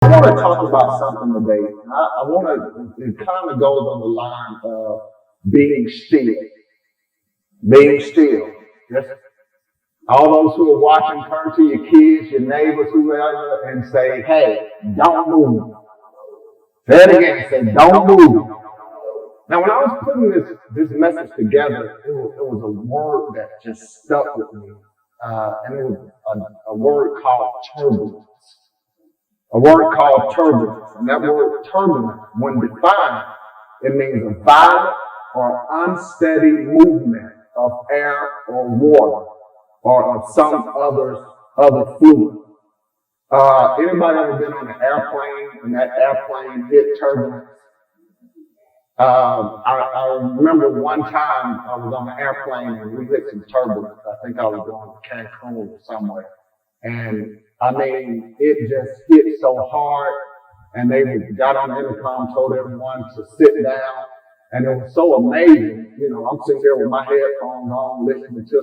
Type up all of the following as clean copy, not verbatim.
I want to talk about something today. I want to, it kind of goes on the line of being still. Being still. Yes. All those who are watching, turn to your kids, your neighbors, whoever, and say, hey, don't move. Say it again, say, don't move. Now, when I was putting this message together, it was a word that just stuck with me. And it was a word called turbulence. A word called turbulence. And that word turbulence, when defined, it means a violent or unsteady movement of air or water or of some other fluid. Anybody ever been on an airplane and that airplane hit turbulence? I remember one time I was on an airplane and we hit some turbulence. I think I was going to Cancun or somewhere. And I mean, it just hit so hard. And they got on the intercom, told everyone to sit down. And it was so amazing. You know, I'm sitting here with my headphones on, listening to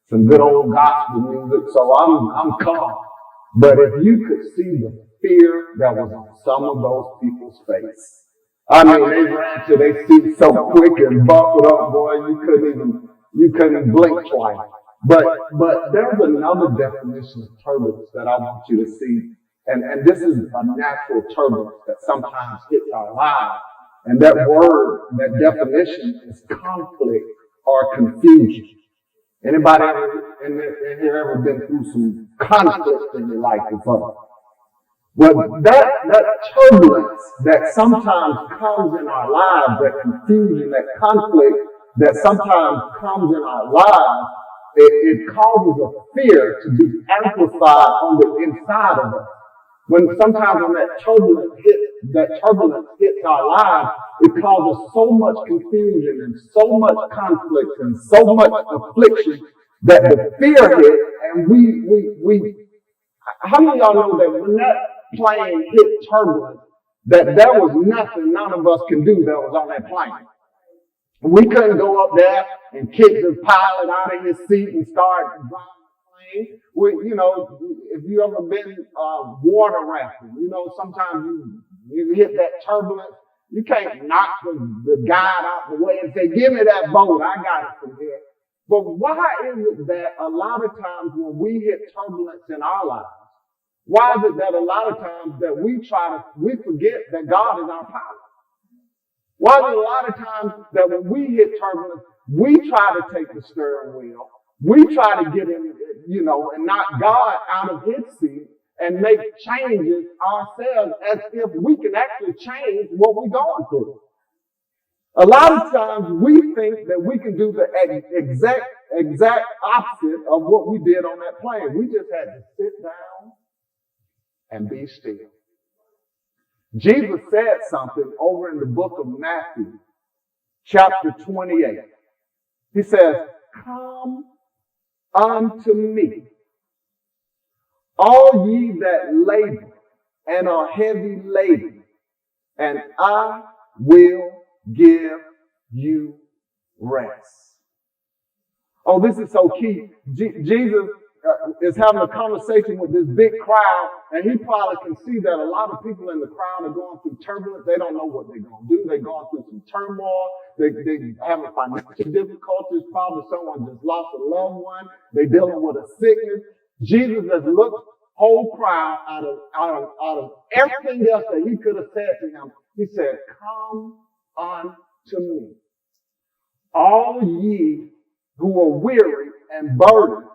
some good old gospel music. So I'm calm. But if you could see the fear that was on some of those people's face. I mean, they ran to their seats so quick and buckled up, boy, you couldn't blink twice. But there's another definition of turbulence that I want you to see. And this is a natural turbulence that sometimes hits our lives. And that word, that definition is conflict or confusion. Anybody ever in here ever been through some conflict in your life before? Well, that turbulence that sometimes comes in our lives, that confusion, that conflict that sometimes comes in our lives, it causes a fear to be amplified on the inside of us. Sometimes when that turbulence hits our lives, it causes so much confusion and so much conflict and so much affliction that the fear hit, and we how many of y'all know that when that plane hit turbulence, that there was nothing none of us can do that was on that plane? We couldn't go up there and kick the pilot out of his seat and start driving the plane. If you ever been water rafting, sometimes you hit that turbulence. You can't knock the guide out the way and say, give me that boat, I got it from here. But why is it that a lot of times when we hit turbulence in our lives, why is it that a lot of times that we forget that God is our pilot? Why is it a lot of times that when we hit turbulence, we try to take the steering wheel, we try to get in, and knock God out of his seat and make changes ourselves as if we can actually change what we're going through? A lot of times we think that we can do the exact opposite of what we did on that plane. We just had to sit down and be still. Jesus said something over in the book of Matthew, chapter 28. He says, come unto me, all ye that labor and are heavy laden, and I will give you rest. Oh, this is so key. Jesus is having a conversation with this big crowd, and he probably can see that a lot of people in the crowd are going through turbulence. They don't know what they're going to do. They're going through some turmoil. They're having financial difficulties. Probably someone just lost a loved one. They're dealing with a sickness. Jesus has looked whole crowd out of everything else that he could have said to him. He said, come unto me, all ye who are weary and burdened.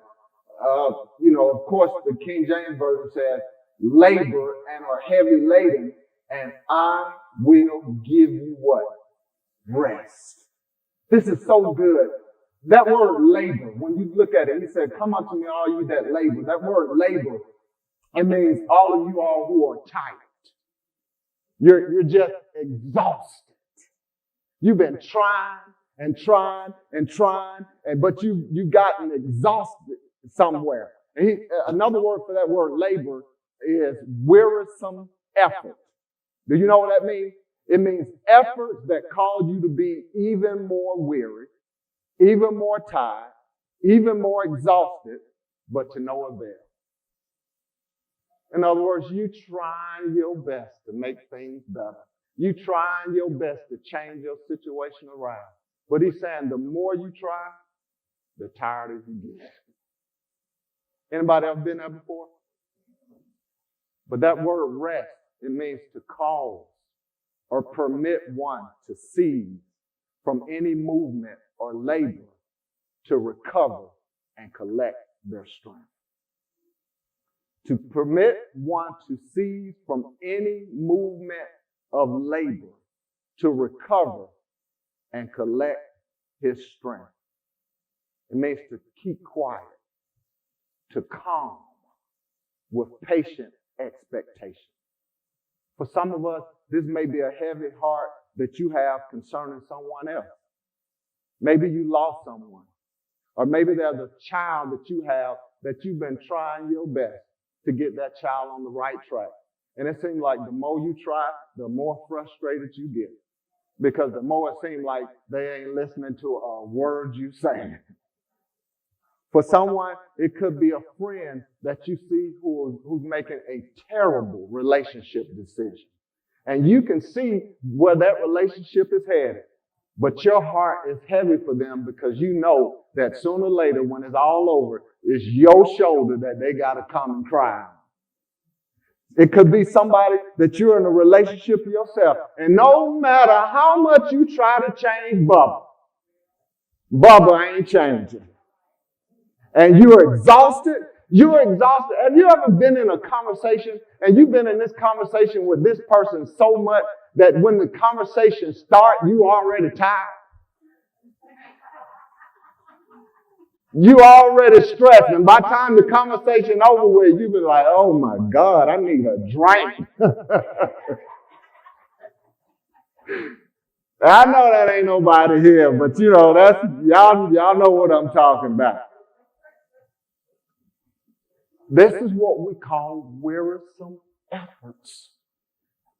Of course, the King James Version says, labor and are heavy laden, and I will give you what? Rest. This is so good. That word labor, when you look at it, he said, come unto me, all you that labor. That word labor, it means all of you all who are tired. You're just exhausted. You've been trying, but you've gotten exhausted somewhere. And another word for that word labor is wearisome effort. Do you know what that means? It means efforts that cause you to be even more weary, even more tired, even more exhausted, but to no avail. In other words, you trying your best to make things better. You trying your best to change your situation around. But he's saying the more you try, the tired you get. Anybody ever been there before? But that word rest, it means to cause or permit one to cease from any movement or labor to recover and collect their strength. To permit one to cease from any movement of labor to recover and collect his strength. It means to keep quiet, to calm with patient expectation. For some of us, this may be a heavy heart that you have concerning someone else. Maybe you lost someone. Or maybe there's a child that you have that you've been trying your best to get that child on the right track. And it seems like the more you try, the more frustrated you get. Because the more it seems like they ain't listening to a word you say. For someone, it could be a friend that you see who's making a terrible relationship decision. And you can see where that relationship is headed. But your heart is heavy for them because you know that sooner or later, when it's all over, it's your shoulder that they got to come and cry on. It could be somebody that you're in a relationship with yourself. And no matter how much you try to change Bubba ain't changing. And you're exhausted. You're exhausted. Have you ever been in a conversation and you've been in this conversation with this person so much that when the conversation starts, you already tired? You already stressed. And by the time the conversation over with, you be like, oh my God, I need a drink. I know that ain't nobody here, but you know, that's y'all know what I'm talking about. This is what we call wearisome efforts.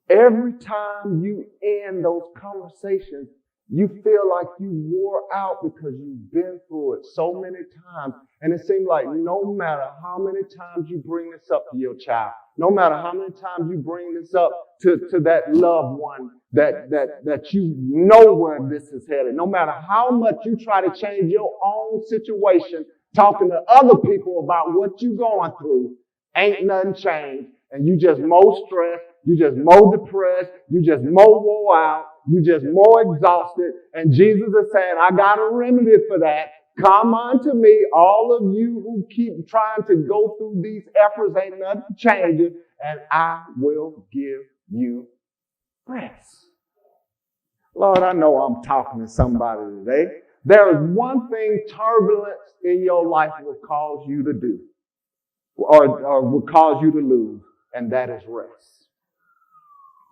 Every time you end those conversations, you feel like you wore out because you've been through it so many times. And it seems like no matter how many times you bring this up to your child, no matter how many times you bring this up to that loved one that you know where this is headed, no matter how much you try to change your own situation, talking to other people about what you're going through, ain't nothing changed. And you just more stressed, you just more depressed, you just more wore out, you just more exhausted. And Jesus is saying, I got a remedy for that. Come unto me, all of you who keep trying to go through these efforts, ain't nothing changing, and I will give you rest. Lord, I know I'm talking to somebody today. There is one thing turbulence in your life will cause you to do, or will cause you to lose, and that is rest.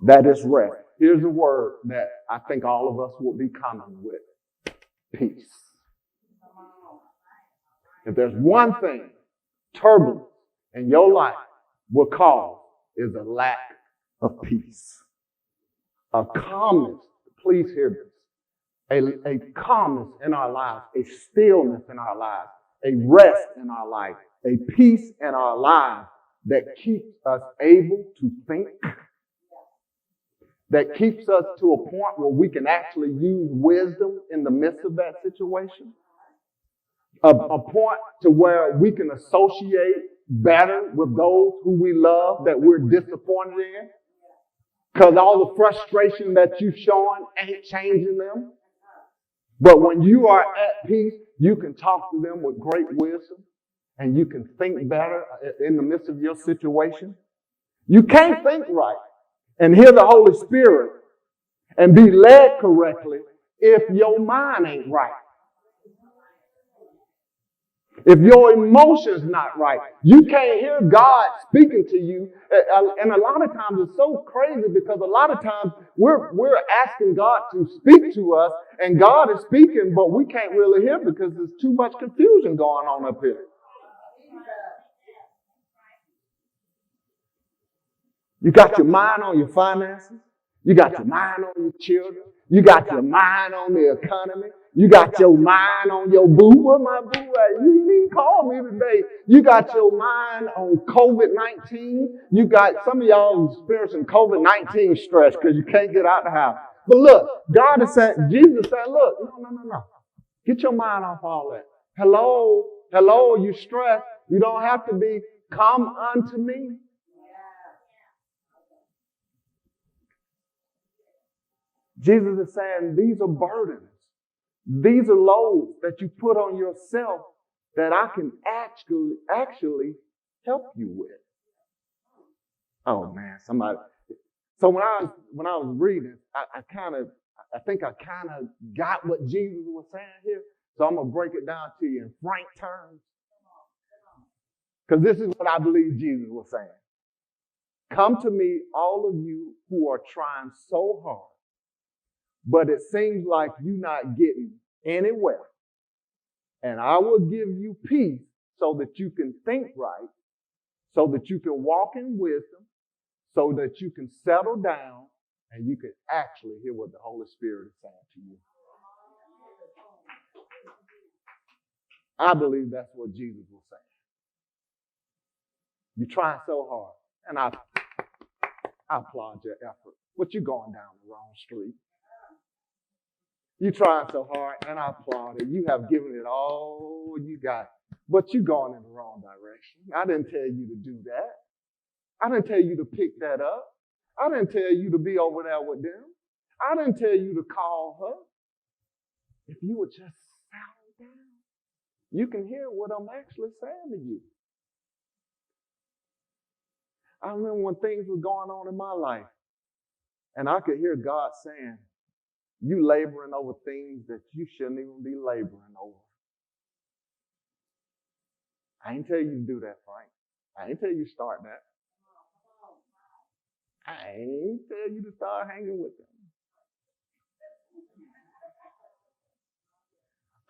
That is rest. Here's a word that I think all of us will be common with. Peace. If there's one thing turbulence in your life will cause, is a lack of peace. A calmness, please hear this. A calmness in our lives, a stillness in our lives, a rest in our life, a peace in our lives that keeps us able to think, that keeps us to a point where we can actually use wisdom in the midst of that situation, a point to where we can associate better with those who we love that we're disappointed in, because all the frustration that you've shown ain't changing them. But when you are at peace, you can talk to them with great wisdom and you can think better in the midst of your situation. You can't think right and hear the Holy Spirit and be led correctly if your mind ain't right. If your emotions not right, you can't hear God speaking to you. And a lot of times it's so crazy because a lot of times we're asking God to speak to us and God is speaking, but we can't really hear because there's too much confusion going on up here. You got your mind on your finances. You got your mind on your children. You got your mind on the economy. You got your mind on your boo. Where my boo at? You didn't even call me today. You got your mind on COVID-19. You got some of y'all experiencing COVID-19 stress because you can't get out the house. But look, God is saying, Jesus said, look, no. Get your mind off all that. Hello, you stressed. You don't have to be. Come unto me. Jesus is saying these are burdens. These are loads that you put on yourself that I can actually help you with. Oh man, somebody. So when I was reading, I think I kind of got what Jesus was saying here. So I'm gonna break it down to you in frank terms, because this is what I believe Jesus was saying. Come to me, all of you who are trying so hard, but it seems like you're not getting anywhere. And I will give you peace so that you can think right, so that you can walk in wisdom, so that you can settle down and you can actually hear what the Holy Spirit is saying to you. I believe that's what Jesus was saying. You're trying so hard, and I applaud your effort, but you're going down the wrong street. You're trying so hard, and I applaud it. You have given it all you got, but you're going in the wrong direction. I didn't tell you to do that. I didn't tell you to pick that up. I didn't tell you to be over there with them. I didn't tell you to call her. If you would just settle down, you can hear what I'm actually saying to you. I remember when things were going on in my life, and I could hear God saying, you laboring over things that you shouldn't even be laboring over. I ain't tell you to do that, Frank. I ain't tell you to start that. I ain't tell you to start hanging with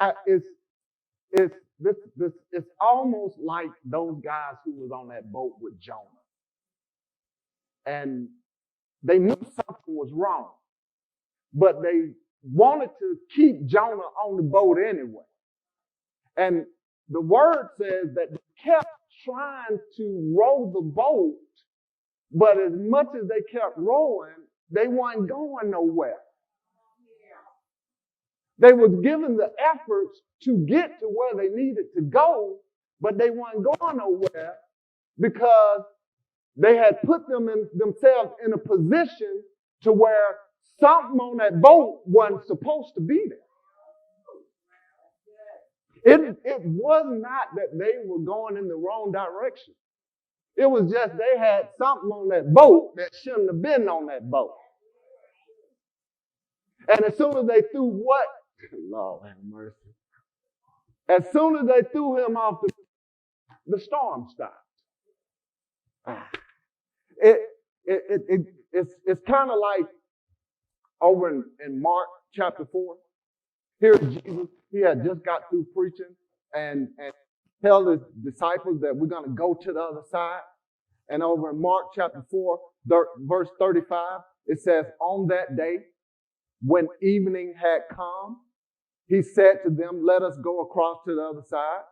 them. It's almost like those guys who was on that boat with Jonah. And they knew something was wrong, but they wanted to keep Jonah on the boat anyway. And the word says that they kept trying to row the boat, but as much as they kept rowing, they weren't going nowhere. They was given the efforts to get to where they needed to go, but they weren't going nowhere because they had put themselves in a position to where something on that boat wasn't supposed to be there. It was not that they were going in the wrong direction. It was just they had something on that boat that shouldn't have been on that boat. And as soon as they threw what? Lord have mercy. As soon as they threw him off, the storm stopped. It's kind of like over in Mark chapter 4. Here's Jesus. He had just got through preaching and tell his disciples that we're going to go to the other side. And over in Mark chapter 4, verse 35, it says, on that day, when evening had come, he said to them, let us go across to the other side.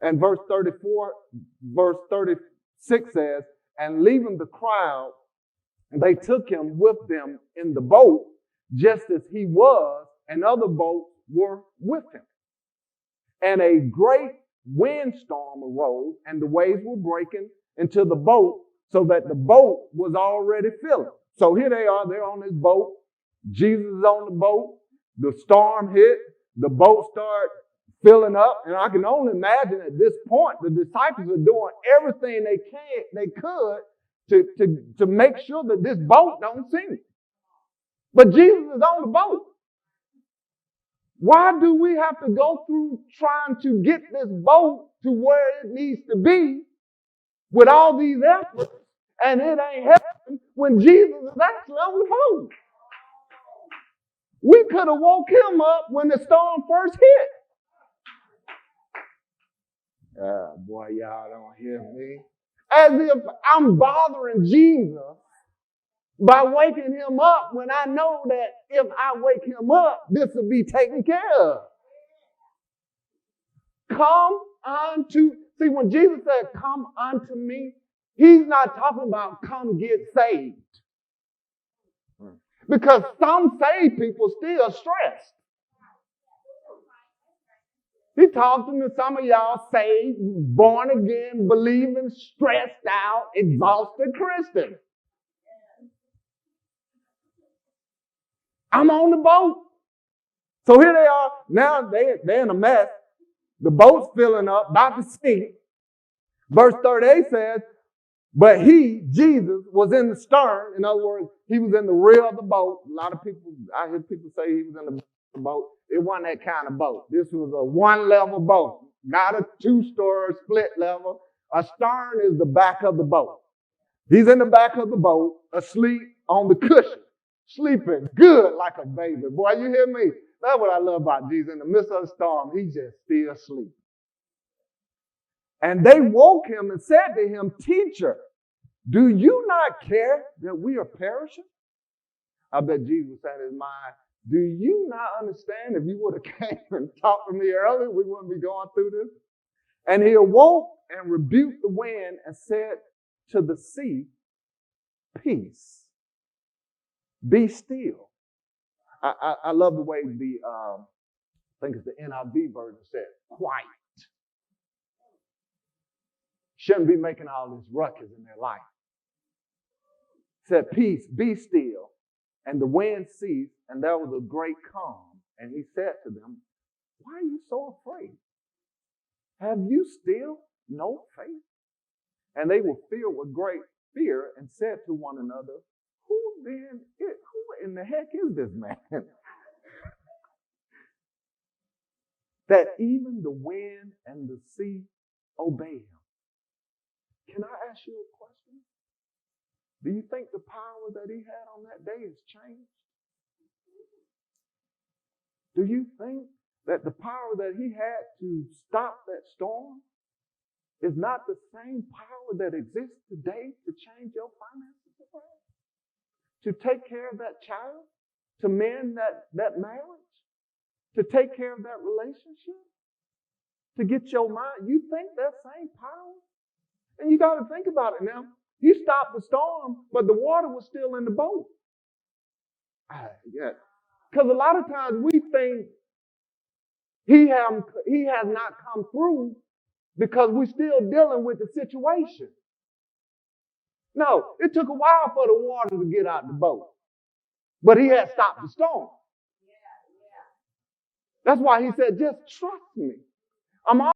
And verse 36 says, and leaving the crowd, they took him with them in the boat, just as he was, and other boats were with him. And a great windstorm arose, and the waves were breaking into the boat, so that the boat was already filling. So here they are, they're on this boat. Jesus is on the boat. The storm hit. The boat started filling up. And I can only imagine at this point, the disciples are doing everything they could to make sure that this boat don't sink. But Jesus is on the boat. Why do we have to go through trying to get this boat to where it needs to be with all these efforts, and it ain't happening when Jesus is actually on the boat? We could have woke him up when the storm first hit. Boy, y'all don't hear me. As if I'm bothering Jesus by waking him up when I know that if I wake him up, this will be taken care of. Come unto, see, when Jesus said, come unto me, he's not talking about come get saved. Because some saved people still stressed. He talking to some of y'all saved, born again, believing, stressed out, exhausted Christians. I'm on the boat. So here they are. Now they're in a mess. The boat's filling up, about to sink. Verse 38 says, but he, Jesus, was in the stern. In other words, he was in the rear of the boat. A lot of people, I hear people say he was in the boat. It wasn't that kind of boat. This was a one-level boat, not a two-story split level. A stern is the back of the boat. He's in the back of the boat, asleep on the cushion, sleeping good like a baby. Boy, you hear me? That's what I love about Jesus. In the midst of the storm, he just still asleep. And they woke him and said to him, teacher, do you not care that we are perishing? I bet Jesus said in his mind, do you not understand if you would have came and talked to me earlier, we wouldn't be going through this? And he awoke and rebuked the wind and said to the sea, peace, be still. I love the way I think it's the NIV version said, quiet. Shouldn't be making all this ruckus in their life. Said, peace, be still. And the wind ceased, and there was a great calm. And he said to them, why are you so afraid? Have you still no faith? And they were filled with great fear and said to one another, who in the heck is this man? That even the wind and the sea obey him. Can I ask you a question? Do you think the power that he had on that day has changed? Do you think that the power that he had to stop that storm is not the same power that exists today to change your finances around? To take care of that child? To mend that marriage? To take care of that relationship? To get your mind? You think that same power? And you got to think about it now. He stopped the storm, but the water was still in the boat. Because a lot of times we think he has not come through because we're still dealing with the situation. No, it took a while for the water to get out the boat. But he had stopped the storm. That's why he said, just trust me. I'm